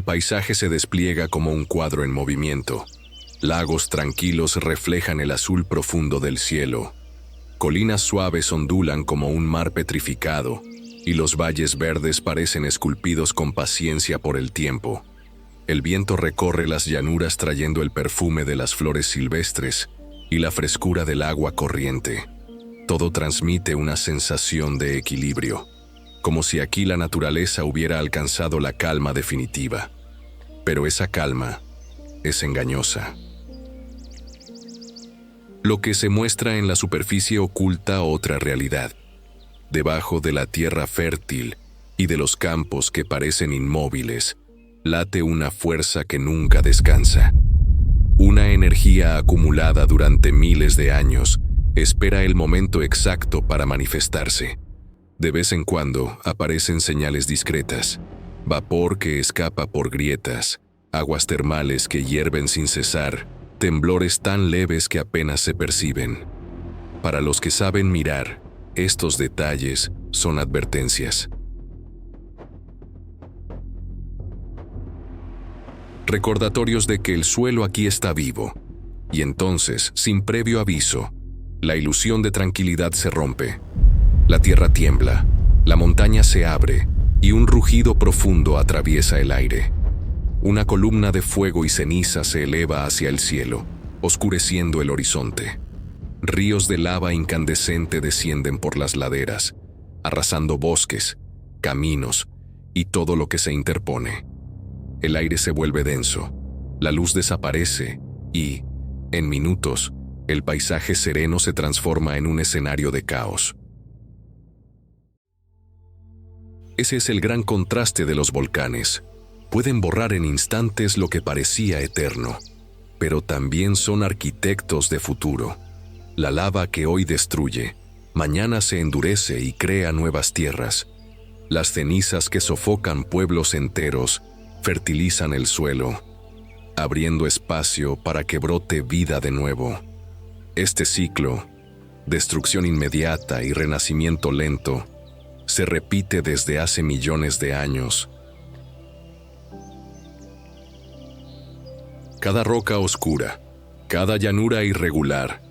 paisaje se despliega como un cuadro en movimiento. Lagos tranquilos reflejan el azul profundo del cielo. Colinas suaves ondulan como un mar petrificado, y los valles verdes parecen esculpidos con paciencia por el tiempo. El viento recorre las llanuras trayendo el perfume de las flores silvestres y la frescura del agua corriente. Todo transmite una sensación de equilibrio, como si aquí la naturaleza hubiera alcanzado la calma definitiva. Pero esa calma es engañosa. Lo que se muestra en la superficie oculta otra realidad. Debajo de la tierra fértil y de los campos que parecen inmóviles, late una fuerza que nunca descansa. Una energía acumulada durante miles de años espera el momento exacto para manifestarse. De vez en cuando aparecen señales discretas, vapor que escapa por grietas, aguas termales que hierven sin cesar, temblores tan leves que apenas se perciben. Para los que saben mirar, estos detalles son advertencias. Recordatorios de que el suelo aquí está vivo, y entonces, sin previo aviso, la ilusión de tranquilidad se rompe. La tierra tiembla, la montaña se abre, y un rugido profundo atraviesa el aire. Una columna de fuego y ceniza se eleva hacia el cielo, oscureciendo el horizonte. Ríos de lava incandescente descienden por las laderas, arrasando bosques, caminos y todo lo que se interpone. El aire se vuelve denso, la luz desaparece y, en minutos, el paisaje sereno se transforma en un escenario de caos. Ese es el gran contraste de los volcanes. Pueden borrar en instantes lo que parecía eterno, pero también son arquitectos de futuro. La lava que hoy destruye, mañana se endurece y crea nuevas tierras. Las cenizas que sofocan pueblos enteros fertilizan el suelo, abriendo espacio para que brote vida de nuevo. Este ciclo, destrucción inmediata y renacimiento lento, se repite desde hace millones de años. Cada roca oscura, cada llanura irregular,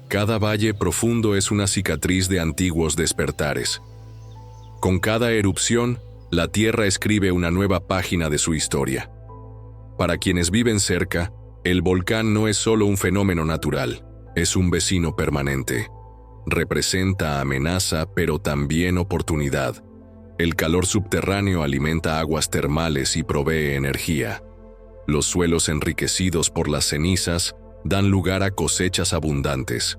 cada valle profundo es una cicatriz de antiguos despertares. Con cada erupción, la Tierra escribe una nueva página de su historia. Para quienes viven cerca, el volcán no es solo un fenómeno natural, es un vecino permanente. Representa amenaza, pero también oportunidad. El calor subterráneo alimenta aguas termales y provee energía. Los suelos enriquecidos por las cenizas dan lugar a cosechas abundantes.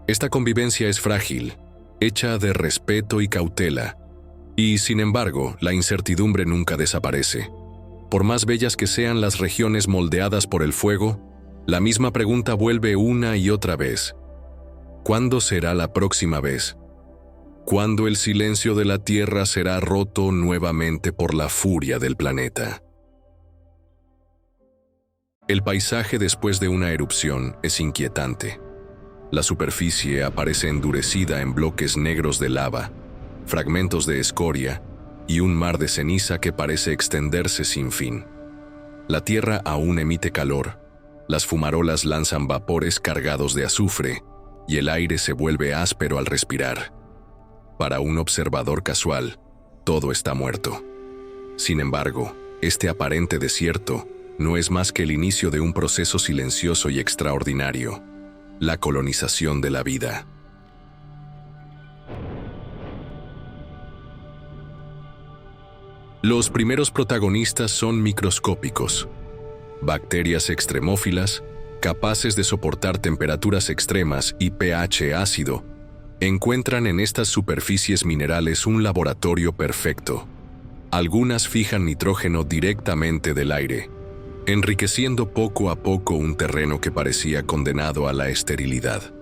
Esta convivencia es frágil, hecha de respeto y cautela, y sin embargo, la incertidumbre nunca desaparece. Por más bellas que sean las regiones moldeadas por el fuego, la misma pregunta vuelve una y otra vez. ¿Cuándo será la próxima vez? ¿Cuándo el silencio de la Tierra será roto nuevamente por la furia del planeta? El paisaje después de una erupción es inquietante. La superficie aparece endurecida en bloques negros de lava, fragmentos de escoria y un mar de ceniza que parece extenderse sin fin. La Tierra aún emite calor, las fumarolas lanzan vapores cargados de azufre y el aire se vuelve áspero al respirar. Para un observador casual, todo está muerto. Sin embargo, este aparente desierto no es más que el inicio de un proceso silencioso y extraordinario: la colonización de la vida. Los primeros protagonistas son microscópicos. Bacterias extremófilas, capaces de soportar temperaturas extremas y pH ácido, encuentran en estas superficies minerales un laboratorio perfecto. Algunas fijan nitrógeno directamente del aire, enriqueciendo poco a poco un terreno que parecía condenado a la esterilidad.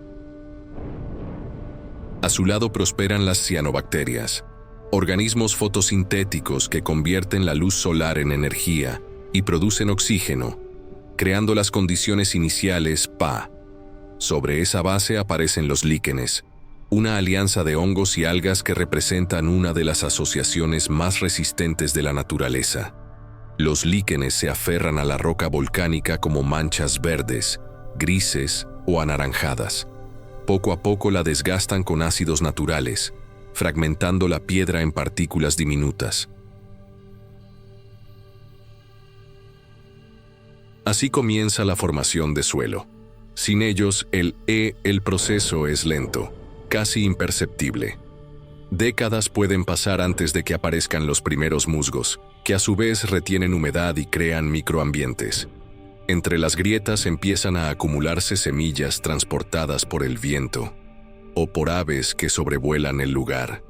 A su lado prosperan las cianobacterias, organismos fotosintéticos que convierten la luz solar en energía y producen oxígeno, creando las condiciones iniciales Pa. Sobre esa base aparecen los líquenes, una alianza de hongos y algas que representan una de las asociaciones más resistentes de la naturaleza. Los líquenes se aferran a la roca volcánica como manchas verdes, grises o anaranjadas. Poco a poco la desgastan con ácidos naturales, fragmentando la piedra en partículas diminutas. Así comienza la formación de suelo. Sin ellos, el proceso es lento, casi imperceptible. Décadas pueden pasar antes de que aparezcan los primeros musgos, que a su vez retienen humedad y crean microambientes. Entre las grietas empiezan a acumularse semillas transportadas por el viento o por aves que sobrevuelan el lugar.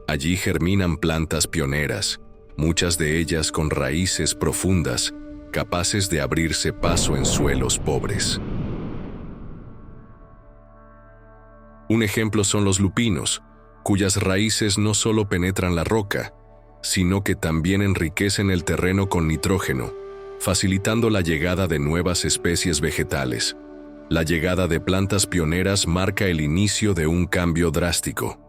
Allí germinan plantas pioneras, muchas de ellas con raíces profundas, capaces de abrirse paso en suelos pobres. Un ejemplo son los lupinos, cuyas raíces no solo penetran la roca, sino que también enriquecen el terreno con nitrógeno, facilitando la llegada de nuevas especies vegetales. La llegada de plantas pioneras marca el inicio de un cambio drástico.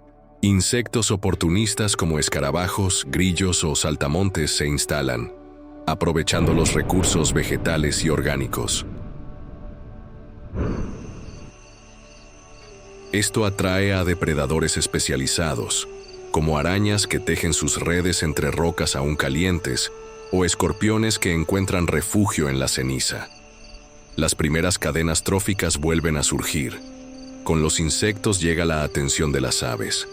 Insectos oportunistas como escarabajos, grillos o saltamontes se instalan, aprovechando los recursos vegetales y orgánicos. Esto atrae a depredadores especializados, como arañas que tejen sus redes entre rocas aún calientes, o escorpiones que encuentran refugio en la ceniza. Las primeras cadenas tróficas vuelven a surgir. Con los insectos llega la atención de las aves.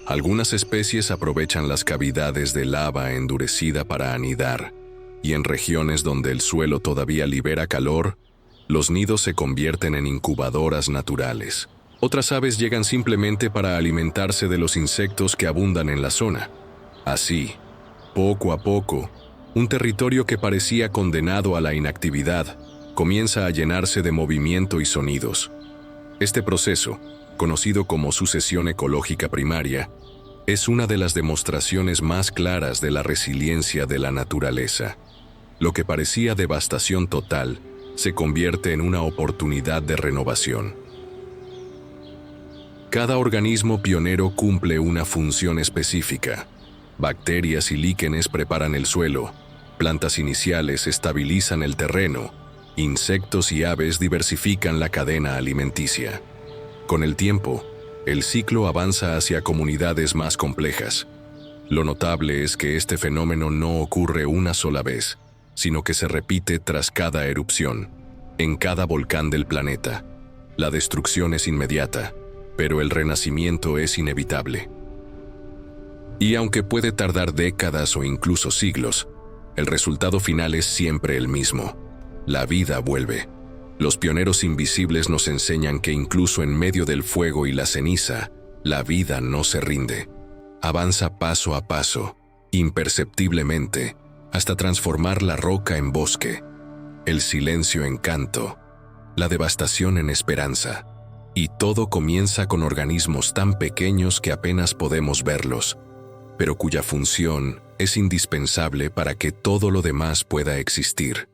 Algunas especies aprovechan las cavidades de lava endurecida para anidar, y en regiones donde el suelo todavía libera calor, los nidos se convierten en incubadoras naturales. Otras aves llegan simplemente para alimentarse de los insectos que abundan en la zona. Así, poco a poco, un territorio que parecía condenado a la inactividad comienza a llenarse de movimiento y sonidos. Este proceso, conocido como sucesión ecológica primaria, es una de las demostraciones más claras de la resiliencia de la naturaleza. Lo que parecía devastación total se convierte en una oportunidad de renovación. Cada organismo pionero cumple una función específica. Bacterias y líquenes preparan el suelo, plantas iniciales estabilizan el terreno, insectos y aves diversifican la cadena alimenticia. Con el tiempo, el ciclo avanza hacia comunidades más complejas. Lo notable es que este fenómeno no ocurre una sola vez, sino que se repite tras cada erupción, en cada volcán del planeta. La destrucción es inmediata, pero el renacimiento es inevitable. Y aunque puede tardar décadas o incluso siglos, el resultado final es siempre el mismo. La vida vuelve. Los pioneros invisibles nos enseñan que incluso en medio del fuego y la ceniza, la vida no se rinde. Avanza paso a paso, imperceptiblemente, hasta transformar la roca en bosque, el silencio en canto, la devastación en esperanza. Y todo comienza con organismos tan pequeños que apenas podemos verlos, pero cuya función es indispensable para que todo lo demás pueda existir.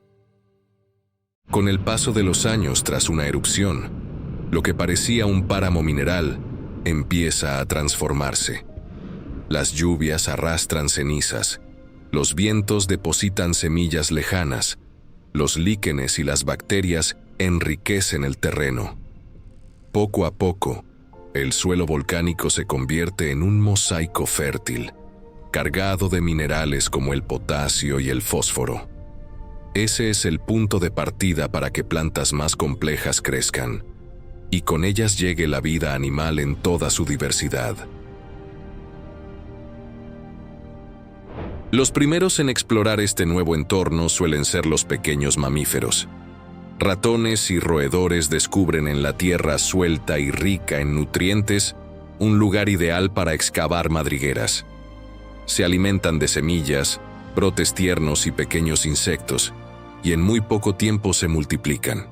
Con el paso de los años tras una erupción, lo que parecía un páramo mineral empieza a transformarse. Las lluvias arrastran cenizas, los vientos depositan semillas lejanas, los líquenes y las bacterias enriquecen el terreno. Poco a poco, el suelo volcánico se convierte en un mosaico fértil, cargado de minerales como el potasio y el fósforo. Ese es el punto de partida para que plantas más complejas crezcan, y con ellas llegue la vida animal en toda su diversidad. Los primeros en explorar este nuevo entorno suelen ser los pequeños mamíferos. Ratones y roedores descubren en la tierra suelta y rica en nutrientes un lugar ideal para excavar madrigueras. Se alimentan de semillas, brotes tiernos y pequeños insectos, y en muy poco tiempo se multiplican.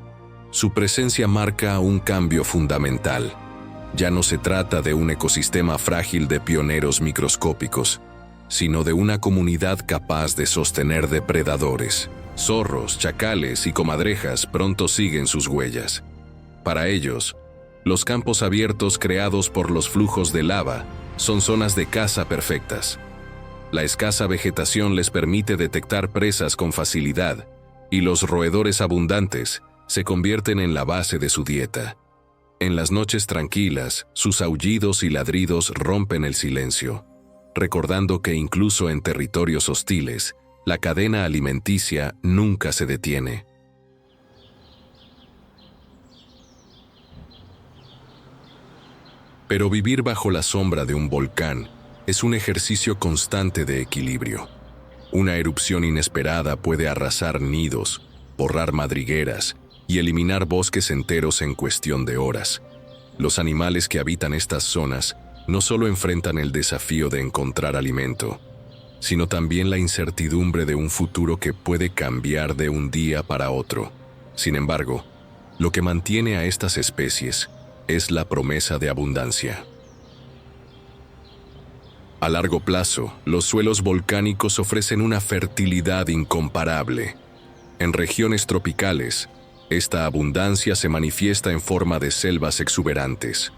Su presencia marca un cambio fundamental. Ya no se trata de un ecosistema frágil de pioneros microscópicos, sino de una comunidad capaz de sostener depredadores. Zorros, chacales y comadrejas pronto siguen sus huellas. Para ellos, Los campos abiertos creados por los flujos de lava son zonas de caza perfectas. La escasa vegetación les permite detectar presas con facilidad, y los roedores abundantes se convierten en la base de su dieta. En las noches tranquilas, sus aullidos y ladridos rompen el silencio, recordando que incluso en territorios hostiles, la cadena alimenticia nunca se detiene. Pero vivir bajo la sombra de un volcán es un ejercicio constante de equilibrio. Una erupción inesperada puede arrasar nidos, borrar madrigueras y eliminar bosques enteros en cuestión de horas. Los animales que habitan estas zonas no solo enfrentan el desafío de encontrar alimento, sino también la incertidumbre de un futuro que puede cambiar de un día para otro. Sin embargo, lo que mantiene a estas especies es la promesa de abundancia. A largo plazo, los suelos volcánicos ofrecen una fertilidad incomparable. En regiones tropicales, esta abundancia se manifiesta en forma de selvas exuberantes.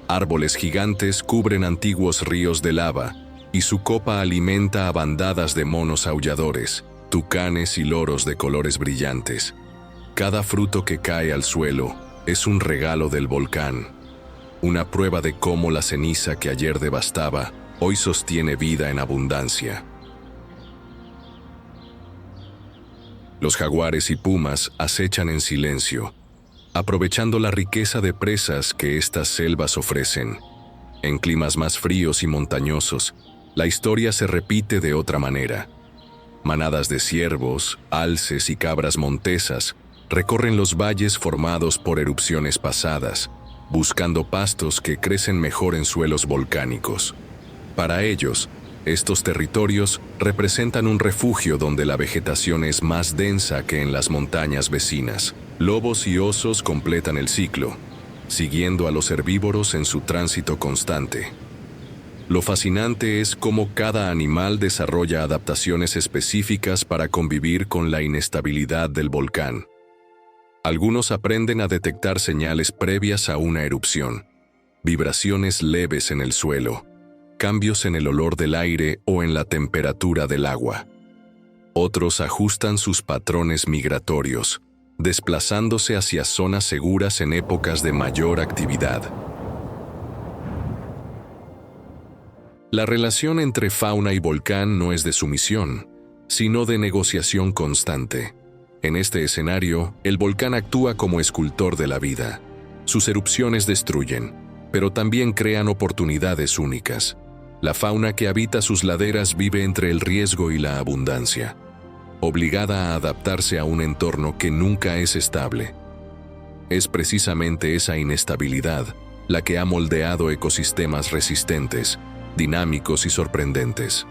Árboles gigantes cubren antiguos ríos de lava, y su copa alimenta a bandadas de monos aulladores, tucanes y loros de colores brillantes. Cada fruto que cae al suelo es un regalo del volcán, una prueba de cómo la ceniza que ayer devastaba hoy sostiene vida en abundancia. Los jaguares y pumas acechan en silencio, aprovechando la riqueza de presas que estas selvas ofrecen. En climas más fríos y montañosos, la historia se repite de otra manera. Manadas de ciervos, alces y cabras montesas recorren los valles formados por erupciones pasadas, buscando pastos que crecen mejor en suelos volcánicos. Para ellos, estos territorios representan un refugio donde la vegetación es más densa que en las montañas vecinas. Lobos y osos completan el ciclo, siguiendo a los herbívoros en su tránsito constante. Lo fascinante es cómo cada animal desarrolla adaptaciones específicas para convivir con la inestabilidad del volcán. Algunos aprenden a detectar señales previas a una erupción, vibraciones leves en el suelo, cambios en el olor del aire o en la temperatura del agua. Otros ajustan sus patrones migratorios, desplazándose hacia zonas seguras en épocas de mayor actividad. La relación entre fauna y volcán no es de sumisión, sino de negociación constante. En este escenario, el volcán actúa como escultor de la vida. Sus erupciones destruyen, pero también crean oportunidades únicas. La fauna que habita sus laderas vive entre el riesgo y la abundancia, obligada a adaptarse a un entorno que nunca es estable. Es precisamente esa inestabilidad la que ha moldeado ecosistemas resistentes, dinámicos y sorprendentes.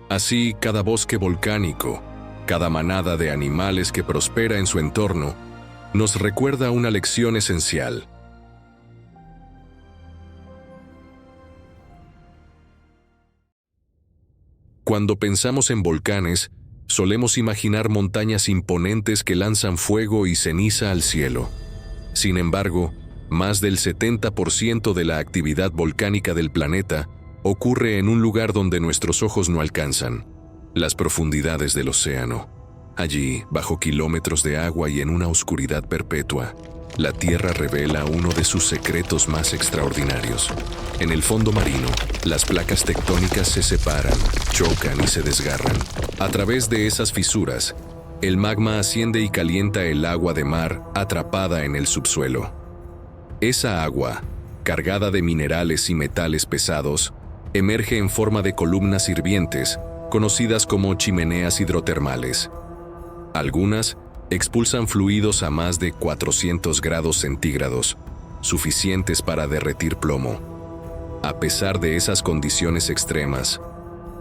Así, cada bosque volcánico, cada manada de animales que prospera en su entorno, nos recuerda una lección esencial. Cuando pensamos en volcanes, solemos imaginar montañas imponentes que lanzan fuego y ceniza al cielo. Sin embargo, más del 70% de la actividad volcánica del planeta ocurre en un lugar donde nuestros ojos no alcanzan: las profundidades del océano. Allí, bajo kilómetros de agua y en una oscuridad perpetua, la Tierra revela uno de sus secretos más extraordinarios. En el fondo marino, las placas tectónicas se separan, chocan y se desgarran. A través de esas fisuras, el magma asciende y calienta el agua de mar atrapada en el subsuelo. Esa agua, cargada de minerales y metales pesados, emerge en forma de columnas hirvientes, conocidas como chimeneas hidrotermales. Algunas expulsan fluidos a más de 400 grados centígrados, suficientes para derretir plomo. A pesar de esas condiciones extremas,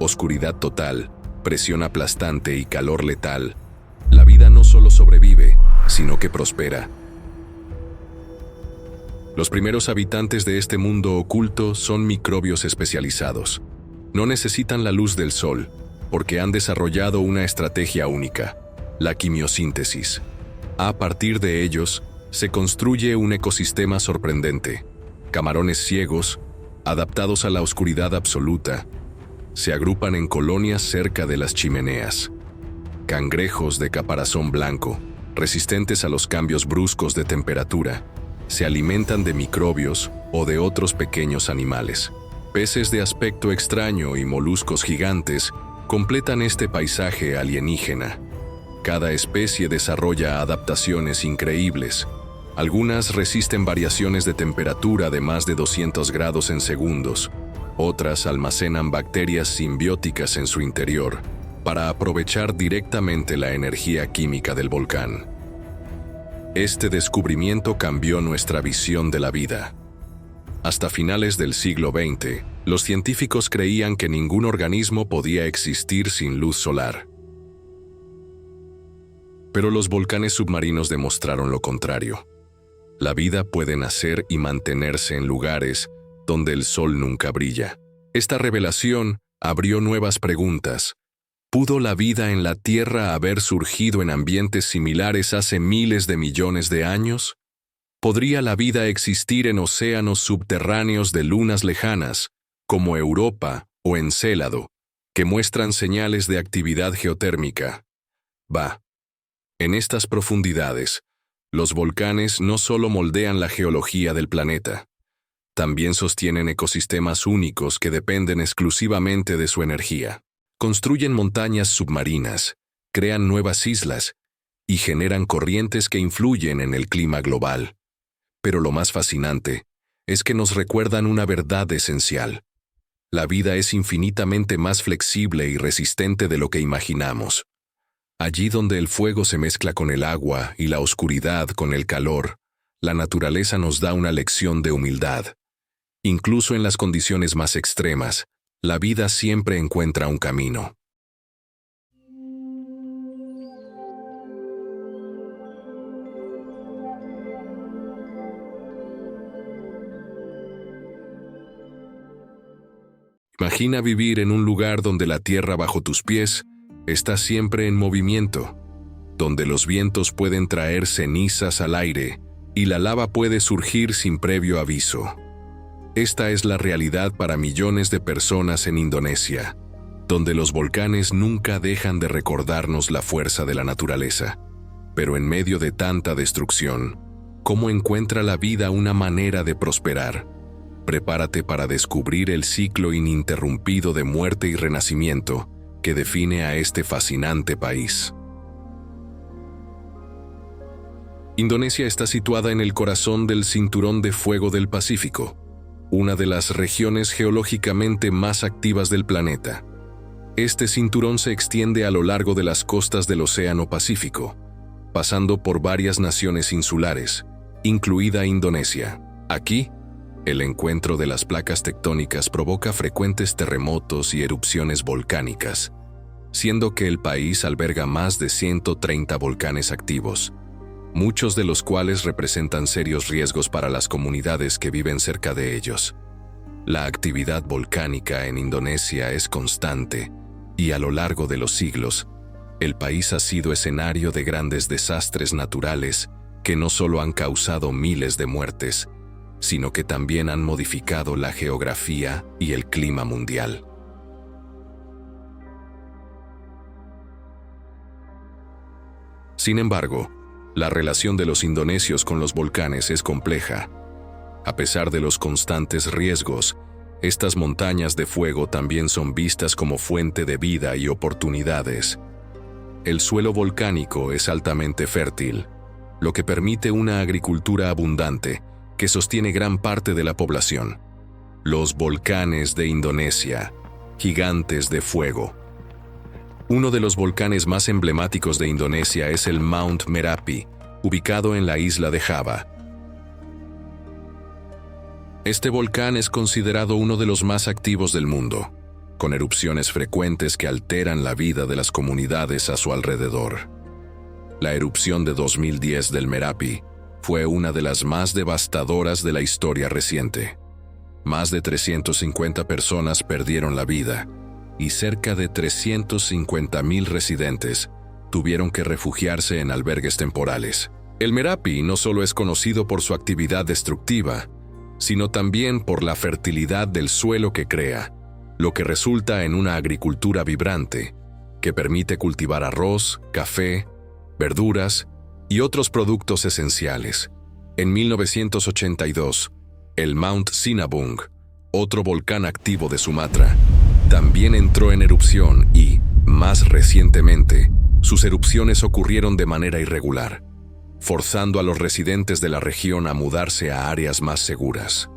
oscuridad total, presión aplastante y calor letal, la vida no solo sobrevive, sino que prospera. Los primeros habitantes de este mundo oculto son microbios especializados. No necesitan la luz del sol, porque han desarrollado una estrategia única: la quimiosíntesis. A partir de ellos, Se construye un ecosistema sorprendente. Camarones ciegos, adaptados a la oscuridad absoluta, se agrupan en colonias cerca de las chimeneas. Cangrejos de caparazón blanco, resistentes a los cambios bruscos de temperatura, se alimentan de microbios o de otros pequeños animales. Peces de aspecto extraño y moluscos gigantes completan este paisaje alienígena. Cada especie desarrolla adaptaciones increíbles. Algunas resisten variaciones de temperatura de más de 200 grados en segundos. Otras almacenan bacterias simbióticas en su interior para aprovechar directamente la energía química del volcán. Este descubrimiento cambió nuestra visión de la vida. Hasta finales del siglo XX, los científicos creían que ningún organismo podía existir sin luz solar. Pero los volcanes submarinos demostraron lo contrario. La vida puede nacer y mantenerse en lugares donde el sol nunca brilla. Esta revelación abrió nuevas preguntas. ¿Pudo la vida en la Tierra haber surgido en ambientes similares hace miles de millones de años? ¿Podría la vida existir en océanos subterráneos de lunas lejanas, como Europa o Encélado, que muestran señales de actividad geotérmica? En estas profundidades, los volcanes no solo moldean la geología del planeta, también sostienen ecosistemas únicos que dependen exclusivamente de su energía. Construyen montañas submarinas, crean nuevas islas y generan corrientes que influyen en el clima global. Pero lo más fascinante es que nos recuerdan una verdad esencial. La vida es infinitamente más flexible y resistente de lo que imaginamos. Allí donde el fuego se mezcla con el agua y la oscuridad con el calor, la naturaleza nos da una lección de humildad. Incluso en las condiciones más extremas, la vida siempre encuentra un camino. Imagina vivir en un lugar donde la tierra bajo tus pies está siempre en movimiento, donde los vientos pueden traer cenizas al aire y la lava puede surgir sin previo aviso. Esta es la realidad para millones de personas en Indonesia, donde los volcanes nunca dejan de recordarnos la fuerza de la naturaleza. Pero en medio de tanta destrucción, ¿cómo encuentra la vida una manera de prosperar? Prepárate para descubrir el ciclo ininterrumpido de muerte y renacimiento que define a este fascinante país. Indonesia está situada en el corazón del Cinturón de Fuego del Pacífico, una de las regiones geológicamente más activas del planeta. Este cinturón se extiende a lo largo de las costas del Océano Pacífico, pasando por varias naciones insulares, incluida Indonesia. Aquí, el encuentro de las placas tectónicas provoca frecuentes terremotos y erupciones volcánicas, siendo que el país alberga más de 130 volcanes activos, muchos de los cuales representan serios riesgos para las comunidades que viven cerca de ellos. La actividad volcánica en Indonesia es constante, y a lo largo de los siglos, el país ha sido escenario de grandes desastres naturales que no solo han causado miles de muertes, sino que también han modificado la geografía y el clima mundial. Sin embargo, la relación de los indonesios con los volcanes es compleja. A pesar de los constantes riesgos, estas montañas de fuego también son vistas como fuente de vida y oportunidades. El suelo volcánico es altamente fértil, lo que permite una agricultura abundante que sostiene gran parte de la población. Los volcanes de Indonesia, gigantes de fuego. Uno de los volcanes más emblemáticos de Indonesia es el Mount Merapi, ubicado en la isla de Java. Este volcán es considerado uno de los más activos del mundo, con erupciones frecuentes que alteran la vida de las comunidades a su alrededor. La erupción de 2010 del Merapi fue una de las más devastadoras de la historia reciente. Más de 350 personas perdieron la vida y cerca de 350,000 residentes tuvieron que refugiarse en albergues temporales. El Merapi no solo es conocido por su actividad destructiva, sino también por la fertilidad del suelo que crea, lo que resulta en una agricultura vibrante, que permite cultivar arroz, café, verduras y otros productos esenciales. En 1982, el Mount Sinabung, otro volcán activo de Sumatra, también entró en erupción y, más recientemente, sus erupciones ocurrieron de manera irregular, forzando a los residentes de la región a mudarse a áreas más seguras.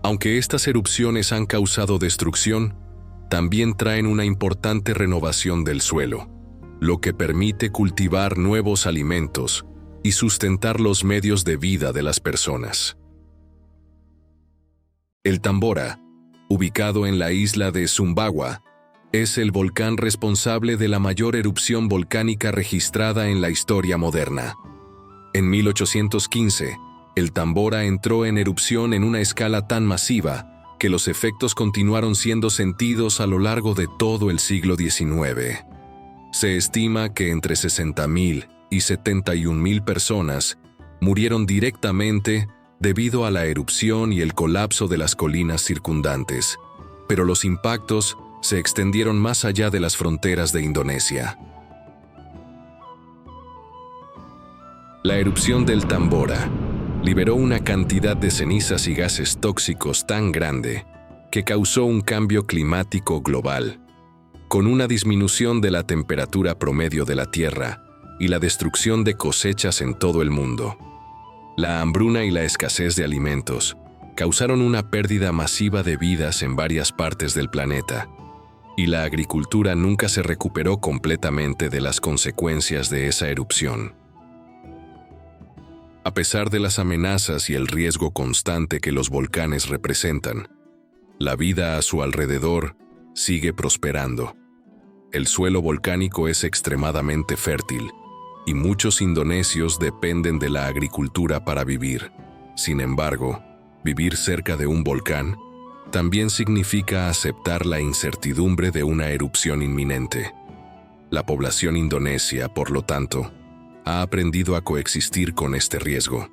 Aunque estas erupciones han causado destrucción, también traen una importante renovación del suelo, lo que permite cultivar nuevos alimentos y sustentar los medios de vida de las personas. El Tambora, ubicado en la isla de Sumbawa, es el volcán responsable de la mayor erupción volcánica registrada en la historia moderna. En 1815, el Tambora entró en erupción en una escala tan masiva que los efectos continuaron siendo sentidos a lo largo de todo el siglo XIX. Se estima que entre 60.000 y 71.000 personas murieron directamente debido a la erupción y el colapso de las colinas circundantes, pero los impactos se extendieron más allá de las fronteras de Indonesia. La erupción del Tambora liberó una cantidad de cenizas y gases tóxicos tan grande que causó un cambio climático global, con una disminución de la temperatura promedio de la Tierra y la destrucción de cosechas en todo el mundo. La hambruna y la escasez de alimentos causaron una pérdida masiva de vidas en varias partes del planeta, y la agricultura nunca se recuperó completamente de las consecuencias de esa erupción. A pesar de las amenazas y el riesgo constante que los volcanes representan, la vida a su alrededor sigue prosperando. El suelo volcánico es extremadamente fértil, y muchos indonesios dependen de la agricultura para vivir. Sin embargo, vivir cerca de un volcán también significa aceptar la incertidumbre de una erupción inminente. La población indonesia, por lo tanto, ha aprendido a coexistir con este riesgo.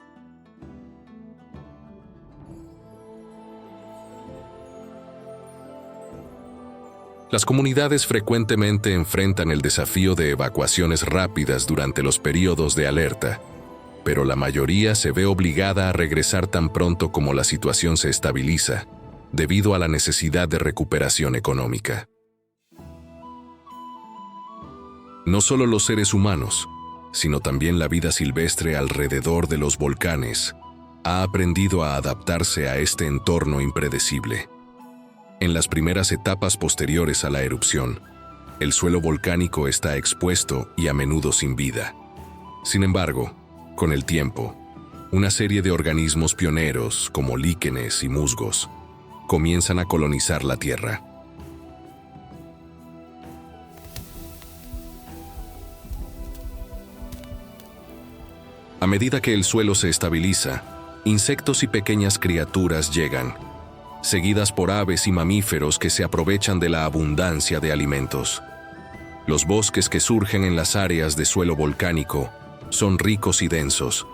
Las comunidades frecuentemente enfrentan el desafío de evacuaciones rápidas durante los periodos de alerta, pero la mayoría se ve obligada a regresar tan pronto como la situación se estabiliza, debido a la necesidad de recuperación económica. No solo los seres humanos, sino también la vida silvestre alrededor de los volcanes, ha aprendido a adaptarse a este entorno impredecible. En las primeras etapas posteriores a la erupción, el suelo volcánico está expuesto y a menudo sin vida. Sin embargo, con el tiempo, una serie de organismos pioneros, como líquenes y musgos, comienzan a colonizar la Tierra. A medida que el suelo se estabiliza, insectos y pequeñas criaturas llegan, seguidas por aves y mamíferos que se aprovechan de la abundancia de alimentos. Los bosques que surgen en las áreas de suelo volcánico son ricos y densos,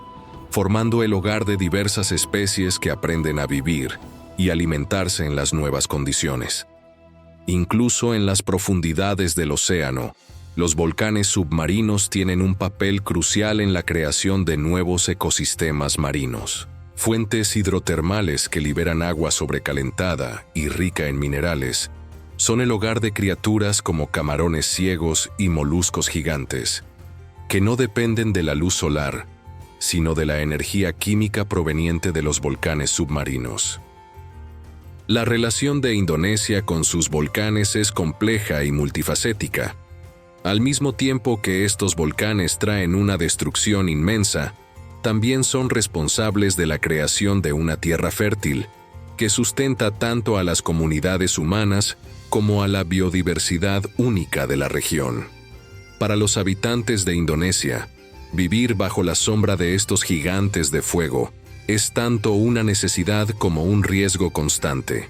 formando el hogar de diversas especies que aprenden a vivir y alimentarse en las nuevas condiciones. Incluso en las profundidades del océano, los volcanes submarinos tienen un papel crucial en la creación de nuevos ecosistemas marinos. Fuentes hidrotermales que liberan agua sobrecalentada y rica en minerales son el hogar de criaturas como camarones ciegos y moluscos gigantes, que no dependen de la luz solar, sino de la energía química proveniente de los volcanes submarinos. La relación de Indonesia con sus volcanes es compleja y multifacética. Al mismo tiempo que estos volcanes traen una destrucción inmensa, también son responsables de la creación de una tierra fértil, que sustenta tanto a las comunidades humanas como a la biodiversidad única de la región. Para los habitantes de Indonesia, vivir bajo la sombra de estos gigantes de fuego es tanto una necesidad como un riesgo constante.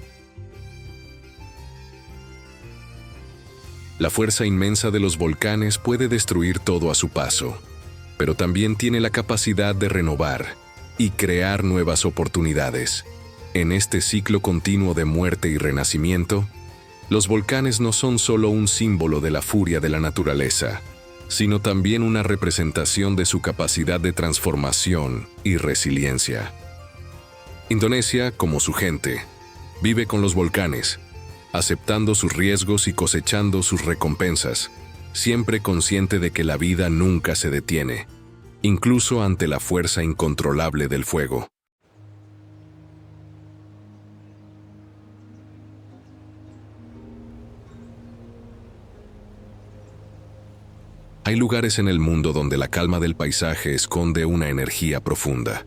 La fuerza inmensa de los volcanes puede destruir todo a su paso, pero también tiene la capacidad de renovar y crear nuevas oportunidades. En este ciclo continuo de muerte y renacimiento, los volcanes no son solo un símbolo de la furia de la naturaleza, sino también una representación de su capacidad de transformación y resiliencia. Indonesia, como su gente, vive con los volcanes, aceptando sus riesgos y cosechando sus recompensas, siempre consciente de que la vida nunca se detiene, incluso ante la fuerza incontrolable del fuego. Hay lugares en el mundo donde la calma del paisaje esconde una energía profunda.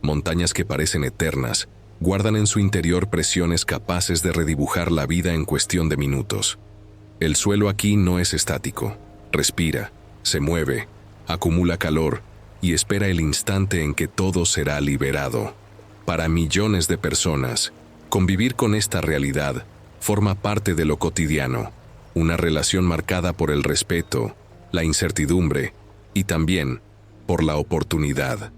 Montañas que parecen eternas guardan en su interior presiones capaces de redibujar la vida en cuestión de minutos. El suelo aquí no es estático, respira, se mueve, acumula calor y espera el instante en que todo será liberado. Para millones de personas, convivir con esta realidad forma parte de lo cotidiano, una relación marcada por el respeto, la incertidumbre y también por la oportunidad.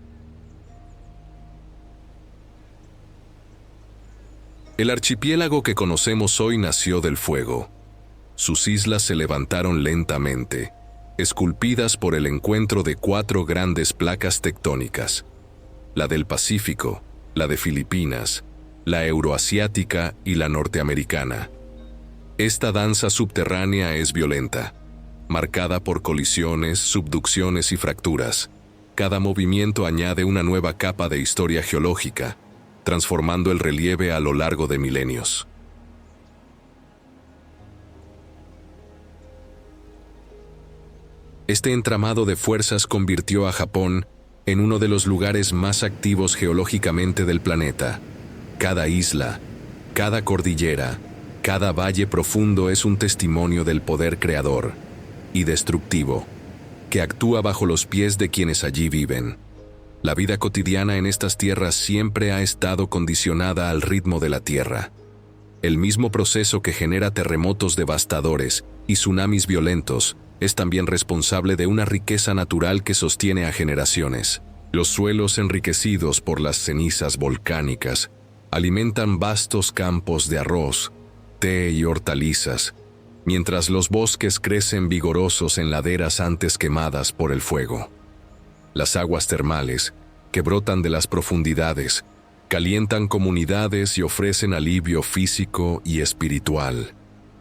El archipiélago que conocemos hoy nació del fuego. Sus islas se levantaron lentamente, esculpidas por el encuentro de 4 grandes placas tectónicas: la del Pacífico, la de Filipinas, la euroasiática y la norteamericana. Esta danza subterránea es violenta, marcada por colisiones, subducciones y fracturas. Cada movimiento añade una nueva capa de historia geológica, transformando el relieve a lo largo de milenios. Este entramado de fuerzas convirtió a Japón en uno de los lugares más activos geológicamente del planeta. Cada isla, cada cordillera, cada valle profundo es un testimonio del poder creador y destructivo que actúa bajo los pies de quienes allí viven. La vida cotidiana en estas tierras siempre ha estado condicionada al ritmo de la tierra. El mismo proceso que genera terremotos devastadores y tsunamis violentos es también responsable de una riqueza natural que sostiene a generaciones. Los suelos enriquecidos por las cenizas volcánicas alimentan vastos campos de arroz, té y hortalizas, mientras los bosques crecen vigorosos en laderas antes quemadas por el fuego. Las aguas termales, que brotan de las profundidades, calientan comunidades y ofrecen alivio físico y espiritual.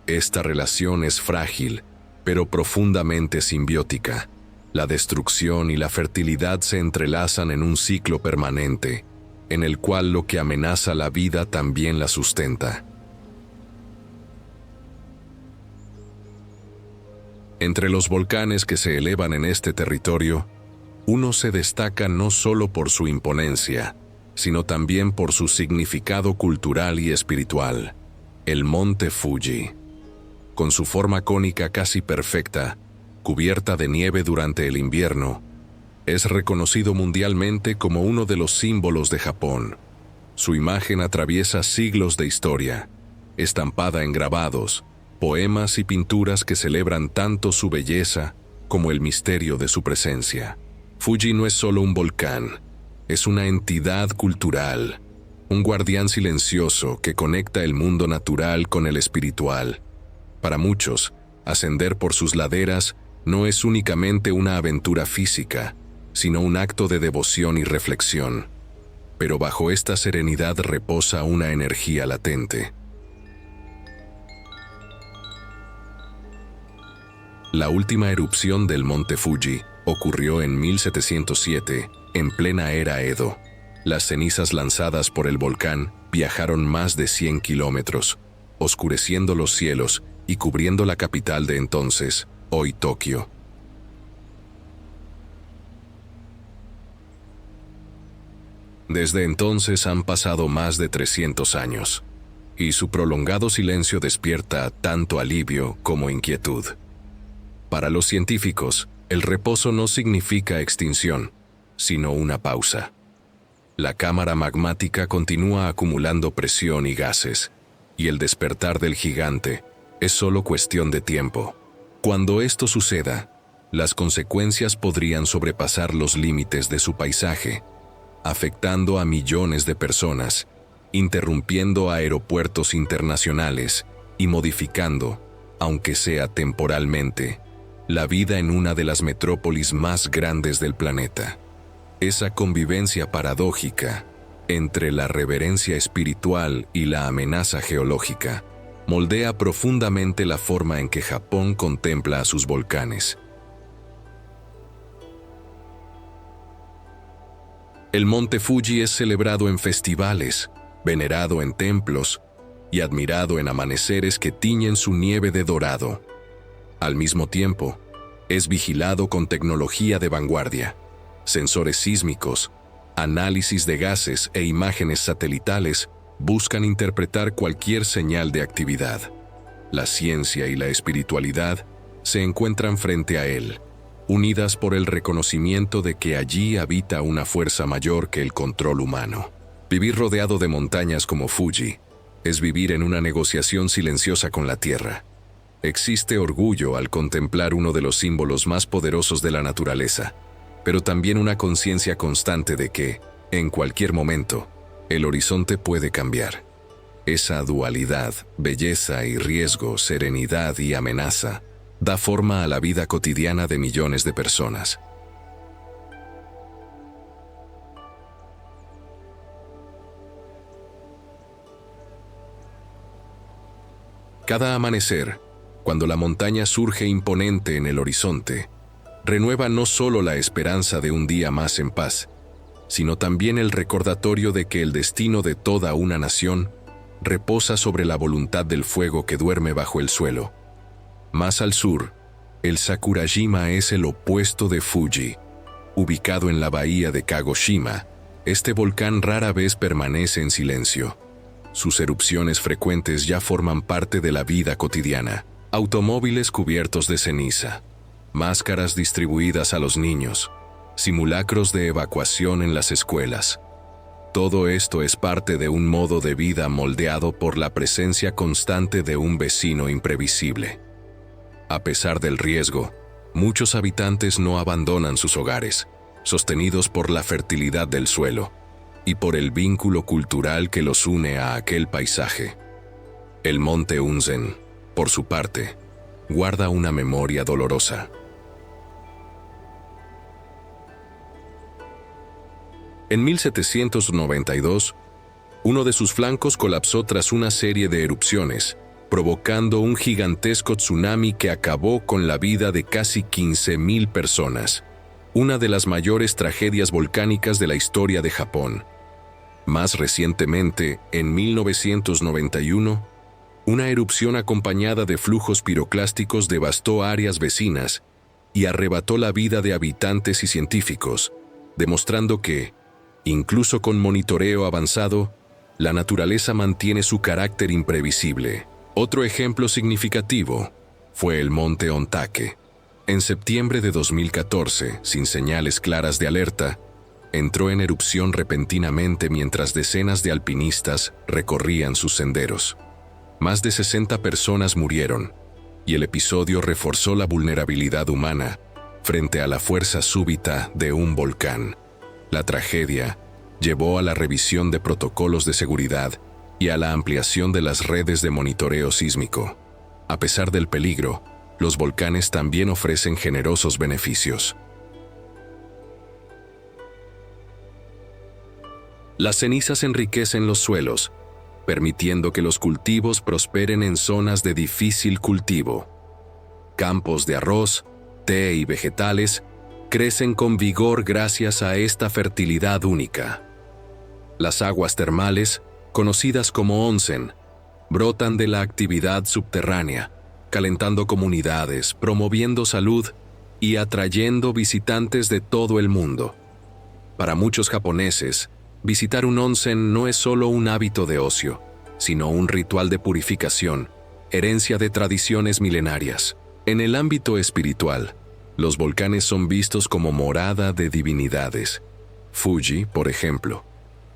Esta relación es frágil, pero profundamente simbiótica. La destrucción y la fertilidad se entrelazan en un ciclo permanente, en el cual lo que amenaza la vida también la sustenta. Entre los volcanes que se elevan en este territorio, uno se destaca no solo por su imponencia, sino también por su significado cultural y espiritual: el monte Fuji. Con su forma cónica casi perfecta, cubierta de nieve durante el invierno, es reconocido mundialmente como uno de los símbolos de Japón. Su imagen atraviesa siglos de historia, estampada en grabados, poemas y pinturas que celebran tanto su belleza como el misterio de su presencia. Fuji no es solo un volcán, es una entidad cultural, un guardián silencioso que conecta el mundo natural con el espiritual. Para muchos, ascender por sus laderas no es únicamente una aventura física, sino un acto de devoción y reflexión. Pero bajo esta serenidad reposa una energía latente. La última erupción del monte Fuji ocurrió en 1707, en plena era Edo. Las cenizas lanzadas por el volcán viajaron más de 100 kilómetros, oscureciendo los cielos y cubriendo la capital de entonces, hoy Tokio. Desde entonces han pasado más de 300 años, y su prolongado silencio despierta tanto alivio como inquietud. Para los científicos, el reposo no significa extinción, sino una pausa. La cámara magmática continúa acumulando presión y gases, y el despertar del gigante es solo cuestión de tiempo. Cuando esto suceda, las consecuencias podrían sobrepasar los límites de su paisaje, afectando a millones de personas, interrumpiendo aeropuertos internacionales y modificando, aunque sea temporalmente, la vida en una de las metrópolis más grandes del planeta. Esa convivencia paradójica entre la reverencia espiritual y la amenaza geológica moldea profundamente la forma en que Japón contempla a sus volcanes. El monte Fuji es celebrado en festivales, venerado en templos y admirado en amaneceres que tiñen su nieve de dorado. Al mismo tiempo, es vigilado con tecnología de vanguardia, sensores sísmicos, análisis de gases e imágenes satelitales buscan interpretar cualquier señal de actividad. La ciencia y la espiritualidad se encuentran frente a él, unidas por el reconocimiento de que allí habita una fuerza mayor que el control humano. Vivir rodeado de montañas como Fuji es vivir en una negociación silenciosa con la tierra. Existe orgullo al contemplar uno de los símbolos más poderosos de la naturaleza, pero también una conciencia constante de que, en cualquier momento, el horizonte puede cambiar. Esa dualidad, belleza y riesgo, serenidad y amenaza, da forma a la vida cotidiana de millones de personas. Cada amanecer, cuando la montaña surge imponente en el horizonte, renueva no solo la esperanza de un día más en paz, sino también el recordatorio de que el destino de toda una nación reposa sobre la voluntad del fuego que duerme bajo el suelo. Más al sur, el Sakurajima es el opuesto de Fuji. Ubicado en la bahía de Kagoshima, este volcán rara vez permanece en silencio. Sus erupciones frecuentes ya forman parte de la vida cotidiana. Automóviles cubiertos de ceniza, máscaras distribuidas a los niños, simulacros de evacuación en las escuelas. Todo esto es parte de un modo de vida moldeado por la presencia constante de un vecino imprevisible. A pesar del riesgo, muchos habitantes no abandonan sus hogares, sostenidos por la fertilidad del suelo y por el vínculo cultural que los une a aquel paisaje. El monte Unzen, por su parte, guarda una memoria dolorosa. En 1792, uno de sus flancos colapsó tras una serie de erupciones, provocando un gigantesco tsunami que acabó con la vida de casi 15.000 personas, una de las mayores tragedias volcánicas de la historia de Japón. Más recientemente, en 1991, una erupción acompañada de flujos piroclásticos devastó áreas vecinas y arrebató la vida de habitantes y científicos, demostrando que, incluso con monitoreo avanzado, la naturaleza mantiene su carácter imprevisible. Otro ejemplo significativo fue el monte Ontake. En septiembre de 2014, sin señales claras de alerta, entró en erupción repentinamente mientras decenas de alpinistas recorrían sus senderos. Más de 60 personas murieron, y el episodio reforzó la vulnerabilidad humana frente a la fuerza súbita de un volcán. La tragedia llevó a la revisión de protocolos de seguridad y a la ampliación de las redes de monitoreo sísmico. A pesar del peligro, los volcanes también ofrecen generosos beneficios. Las cenizas enriquecen los suelos, permitiendo que los cultivos prosperen en zonas de difícil cultivo. Campos de arroz, té y vegetales crecen con vigor gracias a esta fertilidad única. Las aguas termales, conocidas como onsen, brotan de la actividad subterránea, calentando comunidades, promoviendo salud y atrayendo visitantes de todo el mundo. Para muchos japoneses, visitar un onsen no es solo un hábito de ocio, sino un ritual de purificación, herencia de tradiciones milenarias. En el ámbito espiritual, los volcanes son vistos como morada de divinidades. Fuji, por ejemplo,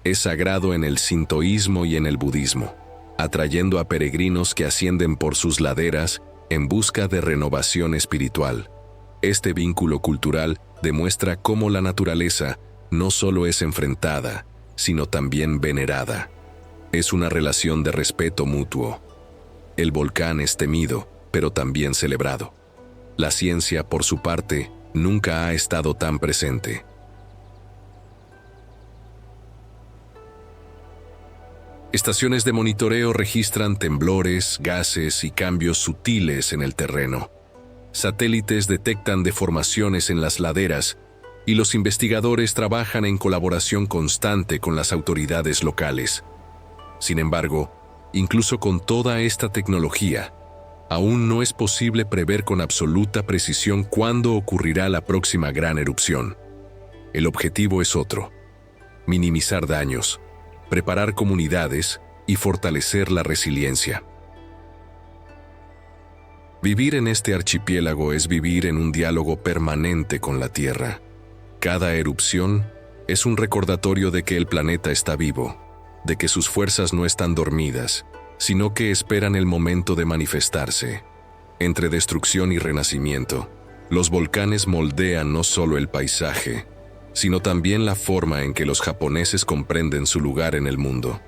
es sagrado en el sintoísmo y en el budismo, atrayendo a peregrinos que ascienden por sus laderas en busca de renovación espiritual. Este vínculo cultural demuestra cómo la naturaleza no solo es enfrentada, sino también venerada. Es una relación de respeto mutuo. El volcán es temido, pero también celebrado. La ciencia, por su parte, nunca ha estado tan presente. Estaciones de monitoreo registran temblores, gases y cambios sutiles en el terreno. Satélites detectan deformaciones en las laderas y los investigadores trabajan en colaboración constante con las autoridades locales. Sin embargo, incluso con toda esta tecnología, aún no es posible prever con absoluta precisión cuándo ocurrirá la próxima gran erupción. El objetivo es otro: minimizar daños, preparar comunidades y fortalecer la resiliencia. Vivir en este archipiélago es vivir en un diálogo permanente con la Tierra. Cada erupción es un recordatorio de que el planeta está vivo, de que sus fuerzas no están dormidas, sino que esperan el momento de manifestarse. Entre destrucción y renacimiento, los volcanes moldean no solo el paisaje, sino también la forma en que los japoneses comprenden su lugar en el mundo.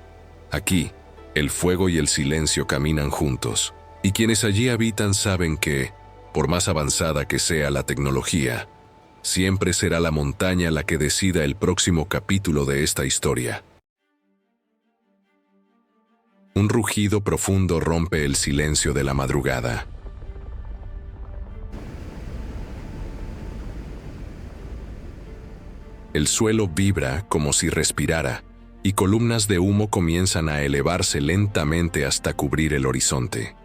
Aquí, el fuego y el silencio caminan juntos, y quienes allí habitan saben que, por más avanzada que sea la tecnología, siempre será la montaña la que decida el próximo capítulo de esta historia. Un rugido profundo rompe el silencio de la madrugada. El suelo vibra como si respirara, y columnas de humo comienzan a elevarse lentamente hasta cubrir el horizonte.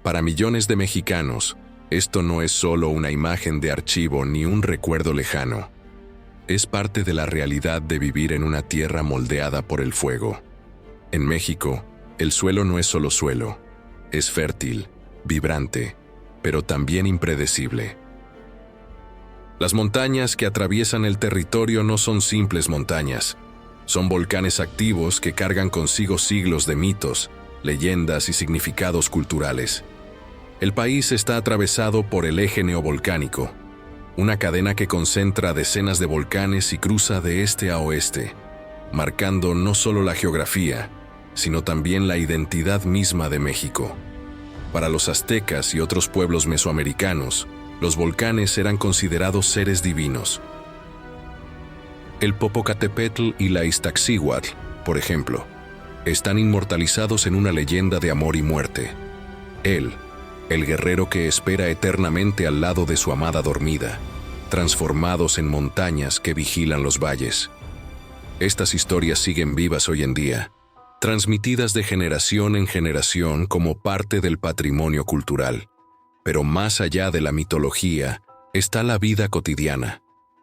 Para millones de mexicanos, esto no es solo una imagen de archivo ni un recuerdo lejano. Es parte de la realidad de vivir en una tierra moldeada por el fuego. En México, el suelo no es solo suelo, es fértil, vibrante, pero también impredecible. Las montañas que atraviesan el territorio no son simples montañas, son volcanes activos que cargan consigo siglos de mitos, leyendas y significados culturales. El país está atravesado por el eje neovolcánico, una cadena que concentra decenas de volcanes y cruza de este a oeste, marcando no solo la geografía, sino también la identidad misma de México. Para los aztecas y otros pueblos mesoamericanos, los volcanes eran considerados seres divinos. El Popocatépetl y la Iztaccíhuatl, por ejemplo, están inmortalizados en una leyenda de amor y muerte. Él, el guerrero que espera eternamente al lado de su amada dormida, transformados en montañas que vigilan los valles. Estas historias siguen vivas hoy en día, transmitidas de generación en generación como parte del patrimonio cultural. Pero más allá de la mitología está la vida cotidiana.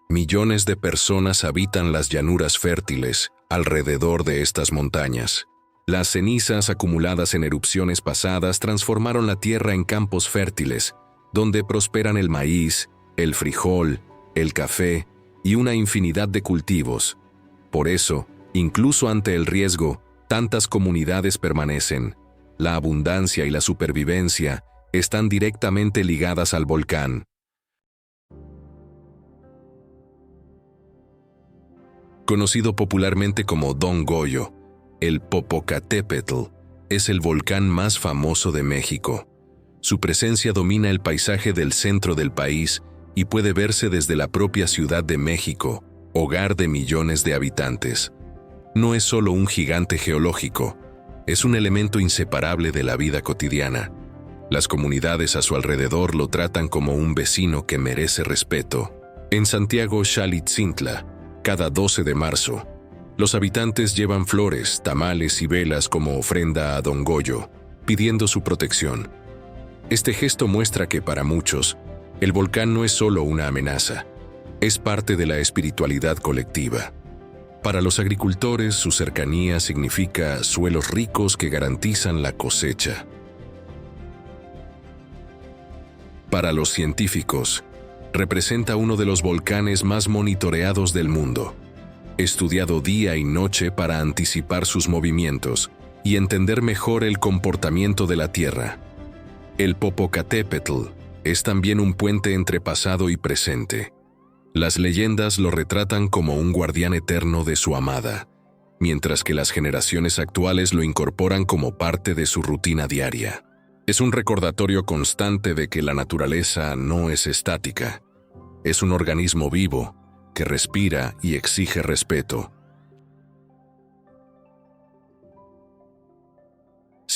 Millones de personas habitan las llanuras fértiles alrededor de estas montañas. Las cenizas acumuladas en erupciones pasadas transformaron la tierra en campos fértiles, donde prosperan el maíz, el frijol, el café y una infinidad de cultivos. Por eso, incluso ante el riesgo, tantas comunidades permanecen. La abundancia y la supervivencia están directamente ligadas al volcán. Conocido popularmente como Don Goyo, el Popocatépetl es el volcán más famoso de México. Su presencia domina el paisaje del centro del país y puede verse desde la propia Ciudad de México, hogar de millones de habitantes. No es solo un gigante geológico, es un elemento inseparable de la vida cotidiana. Las comunidades a su alrededor lo tratan como un vecino que merece respeto. En Santiago Xalitzintla, cada 12 de marzo, los habitantes llevan flores, tamales y velas como ofrenda a Don Goyo, pidiendo su protección. Este gesto muestra que para muchos, el volcán no es solo una amenaza, es parte de la espiritualidad colectiva. Para los agricultores, su cercanía significa suelos ricos que garantizan la cosecha. Para los científicos, representa uno de los volcanes más monitoreados del mundo, estudiado día y noche para anticipar sus movimientos y entender mejor el comportamiento de la Tierra. El Popocatépetl es también un puente entre pasado y presente. Las leyendas lo retratan como un guardián eterno de su amada, mientras que las generaciones actuales lo incorporan como parte de su rutina diaria. Es un recordatorio constante de que la naturaleza no es estática. Es un organismo vivo que respira y exige respeto.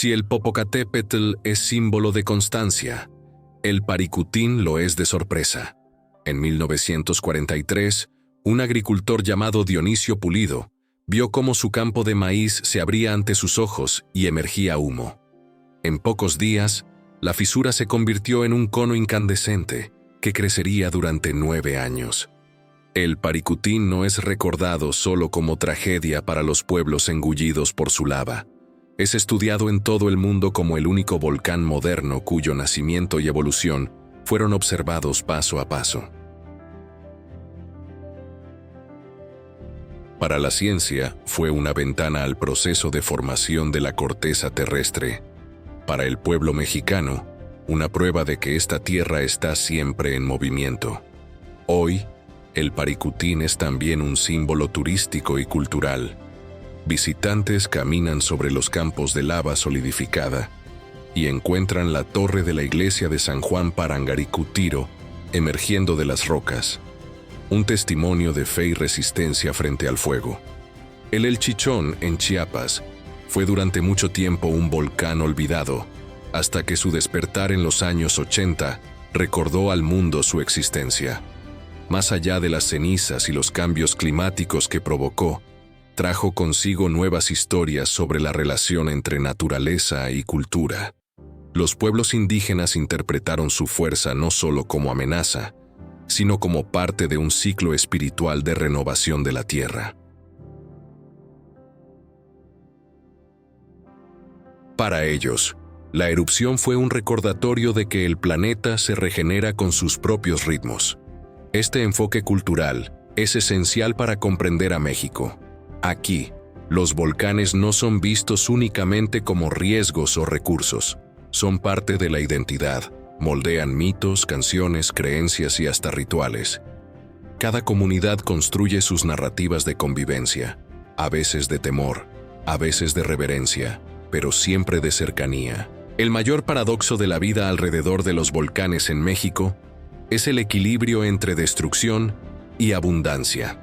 Si el Popocatépetl es símbolo de constancia, el Paricutín lo es de sorpresa. En 1943, un agricultor llamado Dionisio Pulido vio cómo su campo de maíz se abría ante sus ojos y emergía humo. En pocos días, la fisura se convirtió en un cono incandescente que crecería durante 9 años. El Paricutín no es recordado solo como tragedia para los pueblos engullidos por su lava. Es estudiado en todo el mundo como el único volcán moderno cuyo nacimiento y evolución fueron observados paso a paso. Para la ciencia, fue una ventana al proceso de formación de la corteza terrestre. Para el pueblo mexicano, una prueba de que esta tierra está siempre en movimiento. Hoy, el Paricutín es también un símbolo turístico y cultural. Visitantes caminan sobre los campos de lava solidificada y encuentran la torre de la iglesia de San Juan Parangaricutiro emergiendo de las rocas, un testimonio de fe y resistencia frente al fuego. El Chichón, en Chiapas, fue durante mucho tiempo un volcán olvidado, hasta que su despertar en los años 80 recordó al mundo su existencia. Más allá de las cenizas y los cambios climáticos que provocó, trajo consigo nuevas historias sobre la relación entre naturaleza y cultura. Los pueblos indígenas interpretaron su fuerza no solo como amenaza, sino como parte de un ciclo espiritual de renovación de la tierra. Para ellos, la erupción fue un recordatorio de que el planeta se regenera con sus propios ritmos. Este enfoque cultural es esencial para comprender a México. Aquí, los volcanes no son vistos únicamente como riesgos o recursos, son parte de la identidad, moldean mitos, canciones, creencias y hasta rituales. Cada comunidad construye sus narrativas de convivencia, a veces de temor, a veces de reverencia, pero siempre de cercanía. El mayor paradoxo de la vida alrededor de los volcanes en México es el equilibrio entre destrucción y abundancia.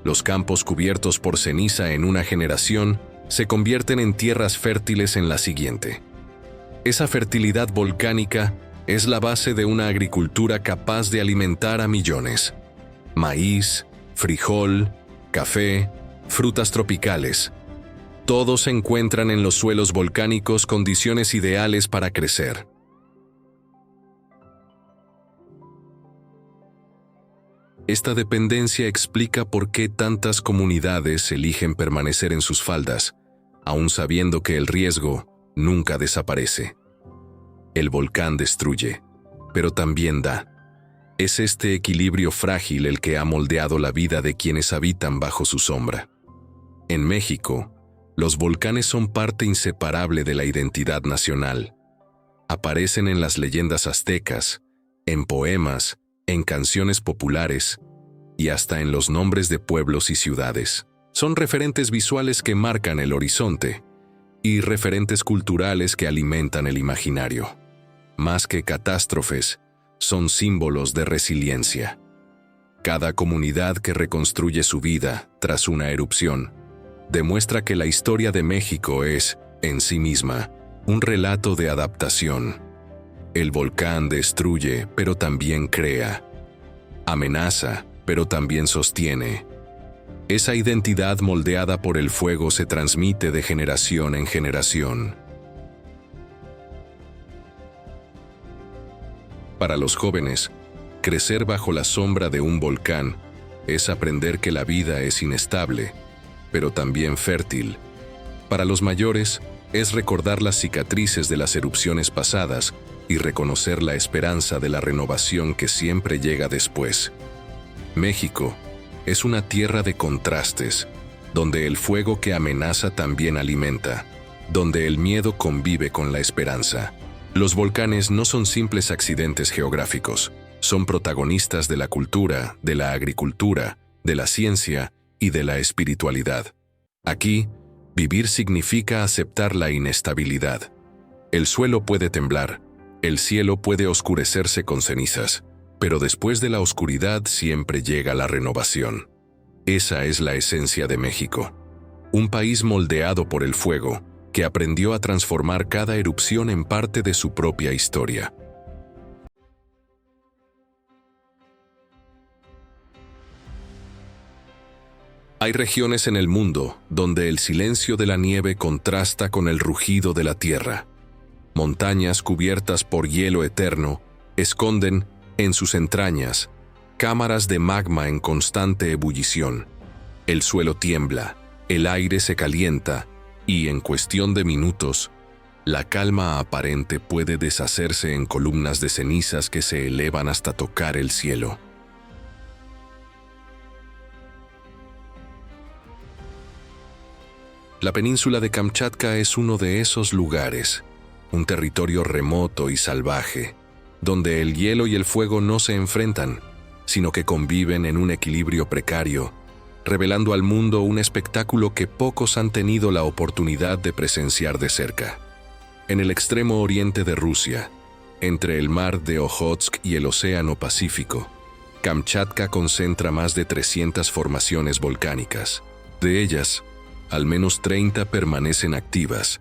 Los campos cubiertos por ceniza en una generación se convierten en tierras fértiles en la siguiente. Esa fertilidad volcánica es la base de una agricultura capaz de alimentar a millones. Maíz, frijol, café, frutas tropicales. Todos se encuentran en los suelos volcánicos condiciones ideales para crecer. Esta dependencia explica por qué tantas comunidades eligen permanecer en sus faldas, aun sabiendo que el riesgo nunca desaparece. El volcán destruye, pero también da. Es este equilibrio frágil el que ha moldeado la vida de quienes habitan bajo su sombra. En México, los volcanes son parte inseparable de la identidad nacional. Aparecen en las leyendas aztecas, en poemas, en canciones populares y hasta en los nombres de pueblos y ciudades. Son referentes visuales que marcan el horizonte y referentes culturales que alimentan el imaginario. Más que catástrofes, son símbolos de resiliencia. Cada comunidad que reconstruye su vida tras una erupción demuestra que la historia de México es, en sí misma, un relato de adaptación. El volcán destruye, pero también crea. Amenaza, pero también sostiene. Esa identidad moldeada por el fuego se transmite de generación en generación. Para los jóvenes, crecer bajo la sombra de un volcán es aprender que la vida es inestable, pero también fértil. Para los mayores, es recordar las cicatrices de las erupciones pasadas y reconocer la esperanza de la renovación que siempre llega después. México es una tierra de contrastes, donde el fuego que amenaza también alimenta, donde el miedo convive con la esperanza. Los volcanes no son simples accidentes geográficos, son protagonistas de la cultura, de la agricultura, de la ciencia y de la espiritualidad. Aquí, vivir significa aceptar la inestabilidad. El suelo puede temblar, el cielo puede oscurecerse con cenizas, pero después de la oscuridad siempre llega la renovación. Esa es la esencia de México. Un país moldeado por el fuego, que aprendió a transformar cada erupción en parte de su propia historia. Hay regiones en el mundo donde el silencio de la nieve contrasta con el rugido de la tierra. Montañas cubiertas por hielo eterno esconden, en sus entrañas, cámaras de magma en constante ebullición. El suelo tiembla, el aire se calienta, y en cuestión de minutos, la calma aparente puede deshacerse en columnas de cenizas que se elevan hasta tocar el cielo. La península de Kamchatka es uno de esos lugares, un territorio remoto y salvaje, donde el hielo y el fuego no se enfrentan, sino que conviven en un equilibrio precario, revelando al mundo un espectáculo que pocos han tenido la oportunidad de presenciar de cerca. En el extremo oriente de Rusia, entre el mar de Ojotsk y el océano Pacífico, Kamchatka concentra más de 300 formaciones volcánicas. De ellas, al menos 30 permanecen activas,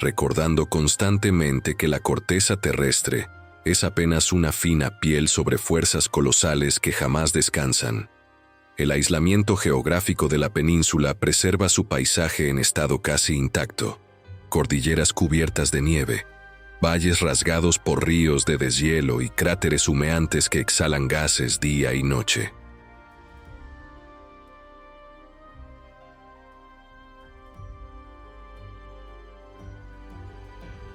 recordando constantemente que la corteza terrestre es apenas una fina piel sobre fuerzas colosales que jamás descansan. El aislamiento geográfico de la península preserva su paisaje en estado casi intacto. Cordilleras cubiertas de nieve, valles rasgados por ríos de deshielo y cráteres humeantes que exhalan gases día y noche.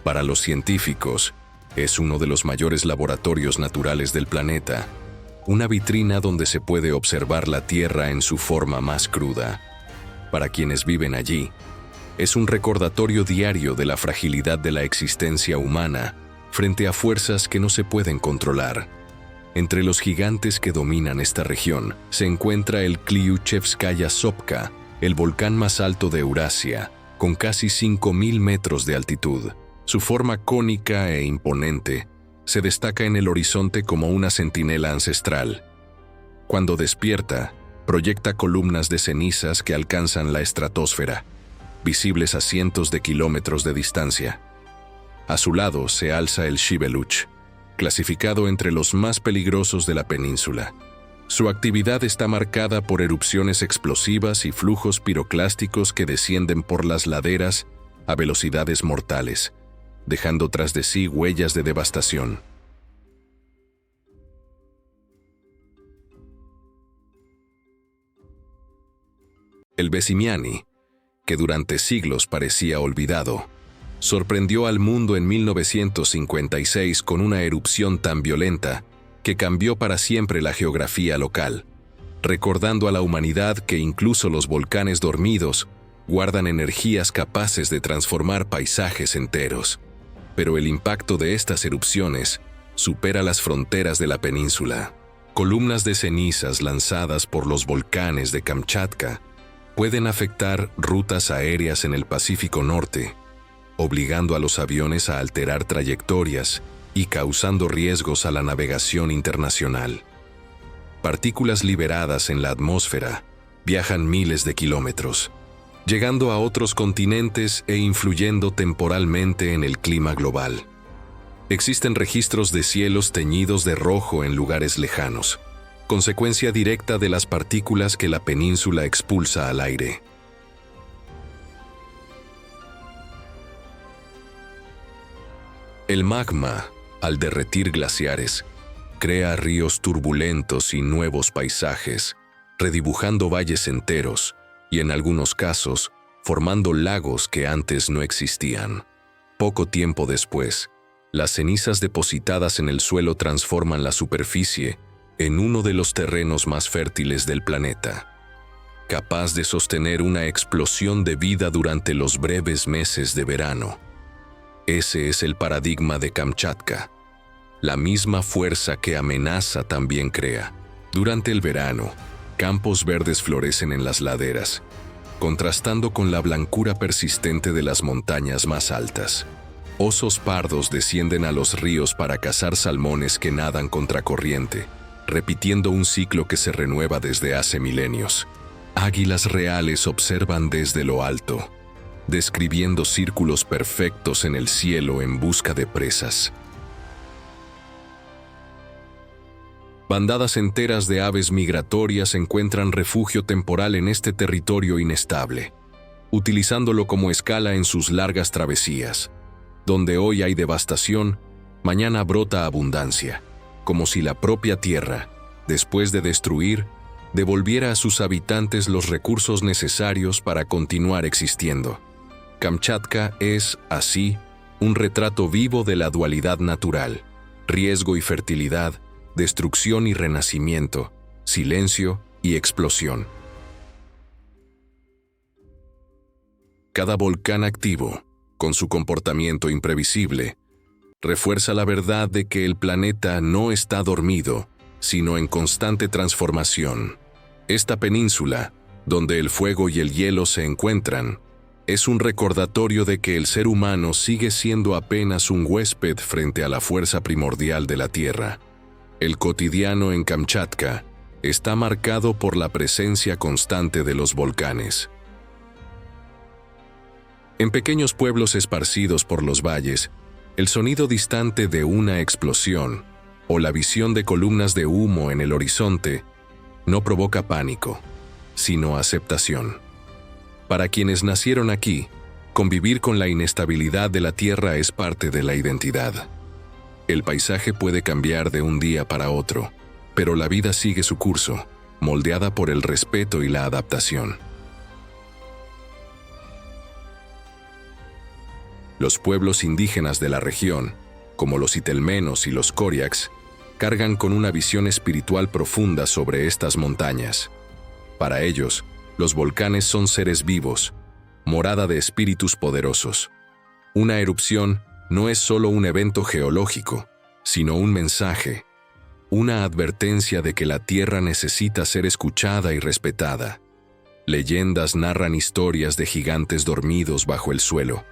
Para los científicos, es uno de los mayores laboratorios naturales del planeta, una vitrina donde se puede observar la Tierra en su forma más cruda. Para quienes viven allí, es un recordatorio diario de la fragilidad de la existencia humana frente a fuerzas que no se pueden controlar. Entre los gigantes que dominan esta región se encuentra el Kliuchevskaya Sopka, el volcán más alto de Eurasia, con casi 5.000 metros de altitud. Su forma cónica e imponente se destaca en el horizonte como una centinela ancestral. Cuando despierta, proyecta columnas de cenizas que alcanzan la estratosfera, visibles a cientos de kilómetros de distancia. A su lado se alza el Shiveluch, clasificado entre los más peligrosos de la península. Su actividad está marcada por erupciones explosivas y flujos piroclásticos que descienden por las laderas a velocidades mortales, dejando tras de sí huellas de devastación. El Vesimiani, que durante siglos parecía olvidado, sorprendió al mundo en 1956 con una erupción tan violenta que cambió para siempre la geografía local, recordando a la humanidad que incluso los volcanes dormidos guardan energías capaces de transformar paisajes enteros. Pero el impacto de estas erupciones supera las fronteras de la península. Columnas de cenizas lanzadas por los volcanes de Kamchatka pueden afectar rutas aéreas en el Pacífico Norte, obligando a los aviones a alterar trayectorias y causando riesgos a la navegación internacional. Partículas liberadas en la atmósfera viajan miles de kilómetros, llegando a otros continentes e influyendo temporalmente en el clima global. Existen registros de cielos teñidos de rojo en lugares lejanos, consecuencia directa de las partículas que la península expulsa al aire. El magma, al derretir glaciares, crea ríos turbulentos y nuevos paisajes, redibujando valles enteros, y en algunos casos, formando lagos que antes no existían. Poco tiempo después, las cenizas depositadas en el suelo transforman la superficie en uno de los terrenos más fértiles del planeta, capaz de sostener una explosión de vida durante los breves meses de verano. Ese es el paradigma de Kamchatka. La misma fuerza que amenaza también crea. Durante el verano, campos verdes florecen en las laderas, contrastando con la blancura persistente de las montañas más altas. Osos pardos descienden a los ríos para cazar salmones que nadan contracorriente, repitiendo un ciclo que se renueva desde hace milenios. Águilas reales observan desde lo alto, describiendo círculos perfectos en el cielo en busca de presas. Bandadas enteras de aves migratorias encuentran refugio temporal en este territorio inestable, utilizándolo como escala en sus largas travesías. Donde hoy hay devastación, mañana brota abundancia, como si la propia tierra, después de destruir, devolviera a sus habitantes los recursos necesarios para continuar existiendo. Kamchatka es, así, un retrato vivo de la dualidad natural, riesgo y fertilidad, destrucción y renacimiento, silencio y explosión. Cada volcán activo, con su comportamiento imprevisible, refuerza la verdad de que el planeta no está dormido, sino en constante transformación. Esta península, donde el fuego y el hielo se encuentran, es un recordatorio de que el ser humano sigue siendo apenas un huésped frente a la fuerza primordial de la Tierra. El cotidiano en Kamchatka está marcado por la presencia constante de los volcanes. En pequeños pueblos esparcidos por los valles, el sonido distante de una explosión o la visión de columnas de humo en el horizonte no provoca pánico, sino aceptación. Para quienes nacieron aquí, convivir con la inestabilidad de la tierra es parte de la identidad. El paisaje puede cambiar de un día para otro, pero la vida sigue su curso, moldeada por el respeto y la adaptación. Los pueblos indígenas de la región, como los itelmenos y los coriacs, cargan con una visión espiritual profunda sobre estas montañas. Para ellos, los volcanes son seres vivos, morada de espíritus poderosos. Una erupción no es solo un evento geológico, sino un mensaje, una advertencia de que la tierra necesita ser escuchada y respetada. Leyendas narran historias de gigantes dormidos bajo el suelo,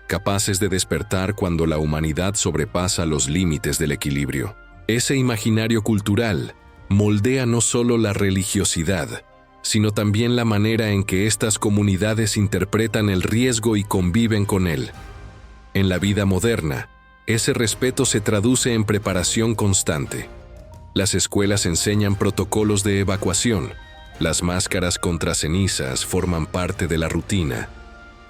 capaces de despertar cuando la humanidad sobrepasa los límites del equilibrio. Ese imaginario cultural moldea no solo la religiosidad, sino también la manera en que estas comunidades interpretan el riesgo y conviven con él. En la vida moderna, ese respeto se traduce en preparación constante. Las escuelas enseñan protocolos de evacuación, las máscaras contra cenizas forman parte de la rutina,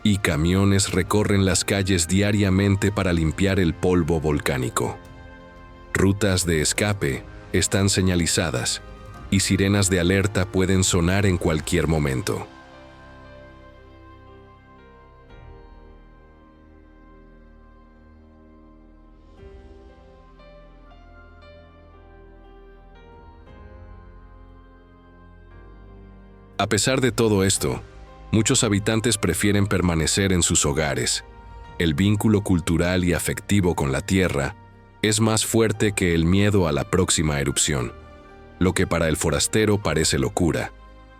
y camiones recorren las calles diariamente para limpiar el polvo volcánico. Rutas de escape están señalizadas, y sirenas de alerta pueden sonar en cualquier momento. A pesar de todo esto, muchos habitantes prefieren permanecer en sus hogares. El vínculo cultural y afectivo con la tierra es más fuerte que el miedo a la próxima erupción. Lo que para el forastero parece locura,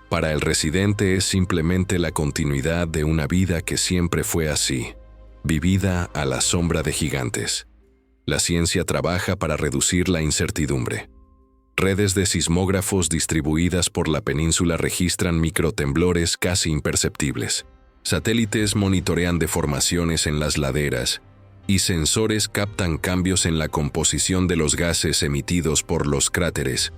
para el residente es simplemente la continuidad de una vida que siempre fue así, vivida a la sombra de gigantes. La ciencia trabaja para reducir la incertidumbre. Redes de sismógrafos distribuidas por la península registran microtemblores casi imperceptibles. Satélites monitorean deformaciones en las laderas y sensores captan cambios en la composición de los gases emitidos por los cráteres.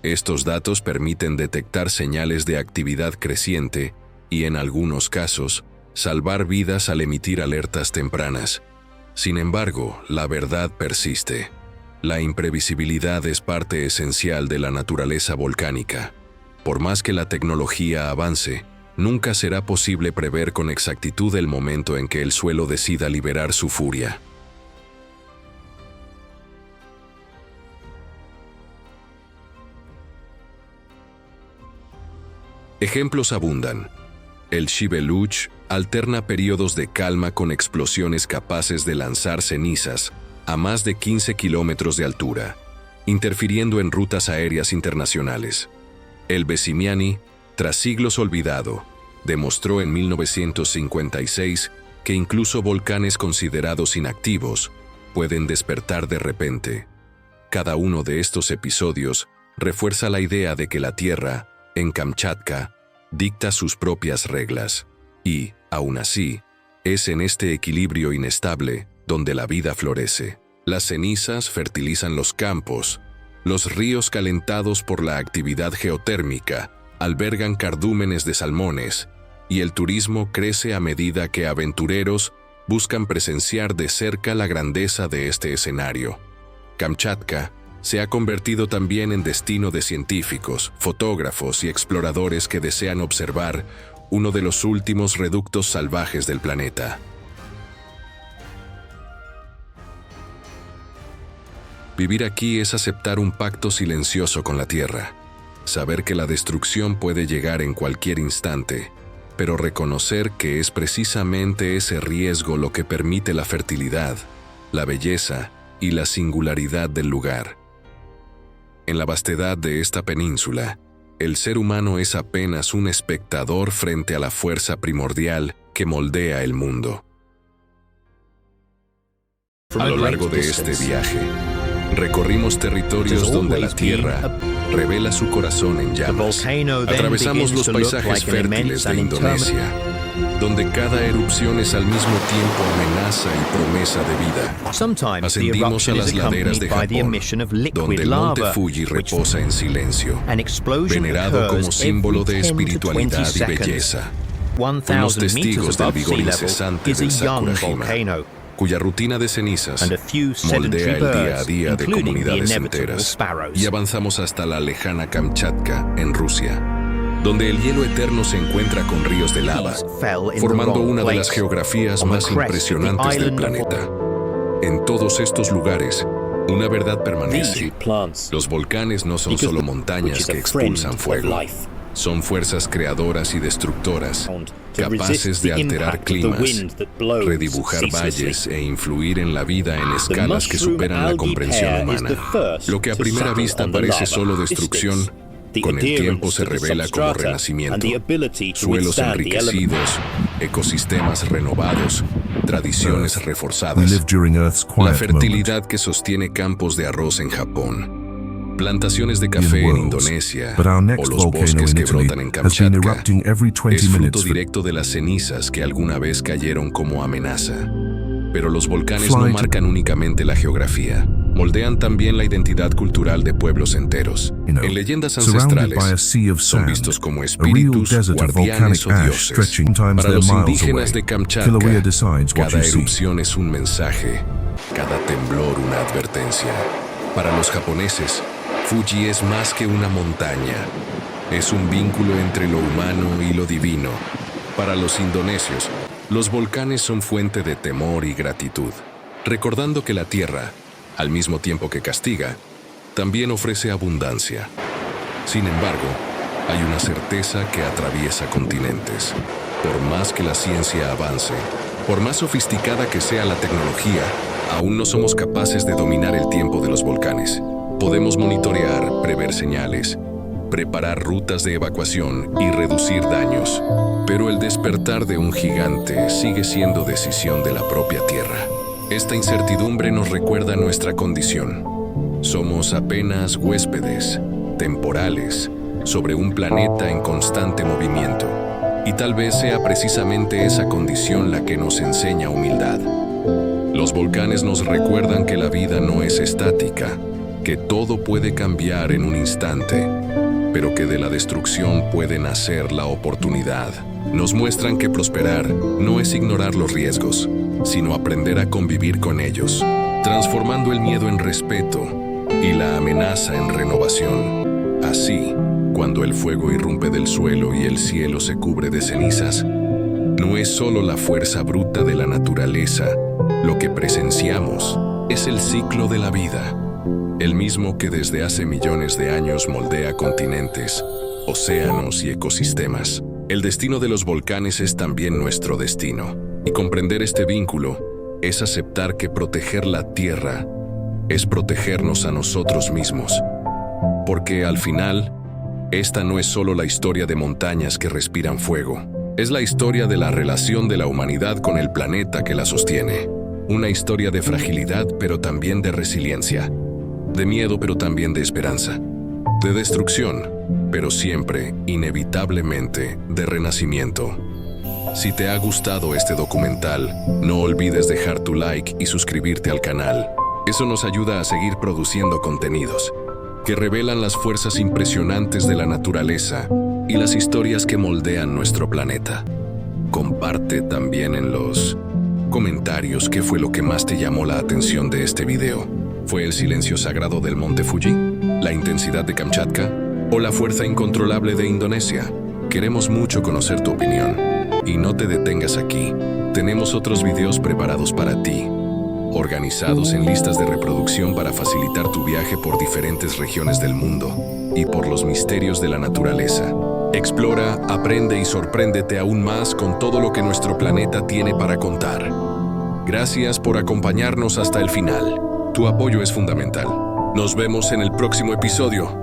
Estos datos permiten detectar señales de actividad creciente y, en algunos casos, salvar vidas al emitir alertas tempranas. Sin embargo, la verdad persiste. La imprevisibilidad es parte esencial de la naturaleza volcánica. Por más que la tecnología avance, nunca será posible prever con exactitud el momento en que el suelo decida liberar su furia. Ejemplos abundan. El Shibeluch, alterna periodos de calma con explosiones capaces de lanzar cenizas a más de 15 kilómetros de altura, interfiriendo en rutas aéreas internacionales. El Besimiani, tras siglos olvidado, demostró en 1956 que incluso volcanes considerados inactivos pueden despertar de repente. Cada uno de estos episodios refuerza la idea de que la Tierra, en Kamchatka, dicta sus propias reglas y, aún así, es en este equilibrio inestable donde la vida florece. Las cenizas fertilizan los campos, los ríos calentados por la actividad geotérmica albergan cardúmenes de salmones y el turismo crece a medida que aventureros buscan presenciar de cerca la grandeza de este escenario. Kamchatka se ha convertido también en destino de científicos, fotógrafos y exploradores que desean observar uno de los últimos reductos salvajes del planeta. Vivir aquí es aceptar un pacto silencioso con la Tierra, saber que la destrucción puede llegar en cualquier instante, pero reconocer que es precisamente ese riesgo lo que permite la fertilidad, la belleza y la singularidad del lugar. En la vastedad de esta península, el ser humano es apenas un espectador frente a la fuerza primordial que moldea el mundo. A lo largo de este viaje, recorrimos territorios donde la Tierra revela su corazón en llamas. Atravesamos los paisajes fértiles de Indonesia, donde cada erupción es al mismo tiempo amenaza y promesa de vida. Ascendimos a las laderas de Japón, donde el monte Fuji reposa en silencio, venerado como símbolo de espiritualidad y belleza. Fuimos testigos del vigor incesante del Sakurajima, cuya rutina de cenizas moldea el día a día de comunidades enteras, y avanzamos hasta la lejana Kamchatka, en Rusia, donde el hielo eterno se encuentra con ríos de lava, formando una de las geografías más impresionantes del planeta. En todos estos lugares, una verdad permanece: los volcanes no son solo montañas que expulsan fuego. Son fuerzas creadoras y destructoras, capaces de alterar climas, redibujar valles e influir en la vida en escalas que superan la comprensión humana. Lo que a primera vista parece solo destrucción, con el tiempo se revela como renacimiento. Suelos enriquecidos, ecosistemas renovados, tradiciones reforzadas. La fertilidad que sostiene campos de arroz en Japón, plantaciones de café en Indonesia o los bosques que brotan en Kamchatka es fruto directo de las cenizas que alguna vez cayeron como amenaza. Pero los volcanes no marcan únicamente la geografía, moldean también la identidad cultural de pueblos enteros. En leyendas ancestrales, son vistos como espíritus, guardianes o dioses. Para los indígenas de Kamchatka, cada erupción es un mensaje, cada temblor una advertencia. Para los japoneses, Fuji es más que una montaña, es un vínculo entre lo humano y lo divino. Para los indonesios, los volcanes son fuente de temor y gratitud, recordando que la Tierra, al mismo tiempo que castiga, también ofrece abundancia. Sin embargo, hay una certeza que atraviesa continentes. Por más que la ciencia avance, por más sofisticada que sea la tecnología, aún no somos capaces de dominar el tiempo de los volcanes. Podemos monitorear, prever señales, preparar rutas de evacuación y reducir daños. Pero el despertar de un gigante sigue siendo decisión de la propia Tierra. Esta incertidumbre nos recuerda nuestra condición. Somos apenas huéspedes, temporales, sobre un planeta en constante movimiento. Y tal vez sea precisamente esa condición la que nos enseña humildad. Los volcanes nos recuerdan que la vida no es estática, que todo puede cambiar en un instante, pero que de la destrucción puede nacer la oportunidad. Nos muestran que prosperar no es ignorar los riesgos, sino aprender a convivir con ellos, transformando el miedo en respeto y la amenaza en renovación. Así, cuando el fuego irrumpe del suelo y el cielo se cubre de cenizas, no es solo la fuerza bruta de la naturaleza. Lo que presenciamos es el ciclo de la vida, el mismo que desde hace millones de años moldea continentes, océanos y ecosistemas. El destino de los volcanes es también nuestro destino, y comprender este vínculo es aceptar que proteger la Tierra es protegernos a nosotros mismos. Porque al final, esta no es solo la historia de montañas que respiran fuego, es la historia de la relación de la humanidad con el planeta que la sostiene. Una historia de fragilidad, pero también de resiliencia, de miedo, pero también de esperanza, de destrucción, pero siempre, inevitablemente, de renacimiento. Si te ha gustado este documental, no olvides dejar tu like y suscribirte al canal. Eso nos ayuda a seguir produciendo contenidos que revelan las fuerzas impresionantes de la naturaleza y las historias que moldean nuestro planeta. Comparte también en los comentarios qué fue lo que más te llamó la atención de este video. ¿Fue el silencio sagrado del monte Fuji? ¿La intensidad de Kamchatka? ¿O la fuerza incontrolable de Indonesia? Queremos mucho conocer tu opinión. Y no te detengas aquí. Tenemos otros videos preparados para ti, organizados en listas de reproducción para facilitar tu viaje por diferentes regiones del mundo y por los misterios de la naturaleza. Explora, aprende y sorpréndete aún más con todo lo que nuestro planeta tiene para contar. Gracias por acompañarnos hasta el final. Tu apoyo es fundamental. Nos vemos en el próximo episodio.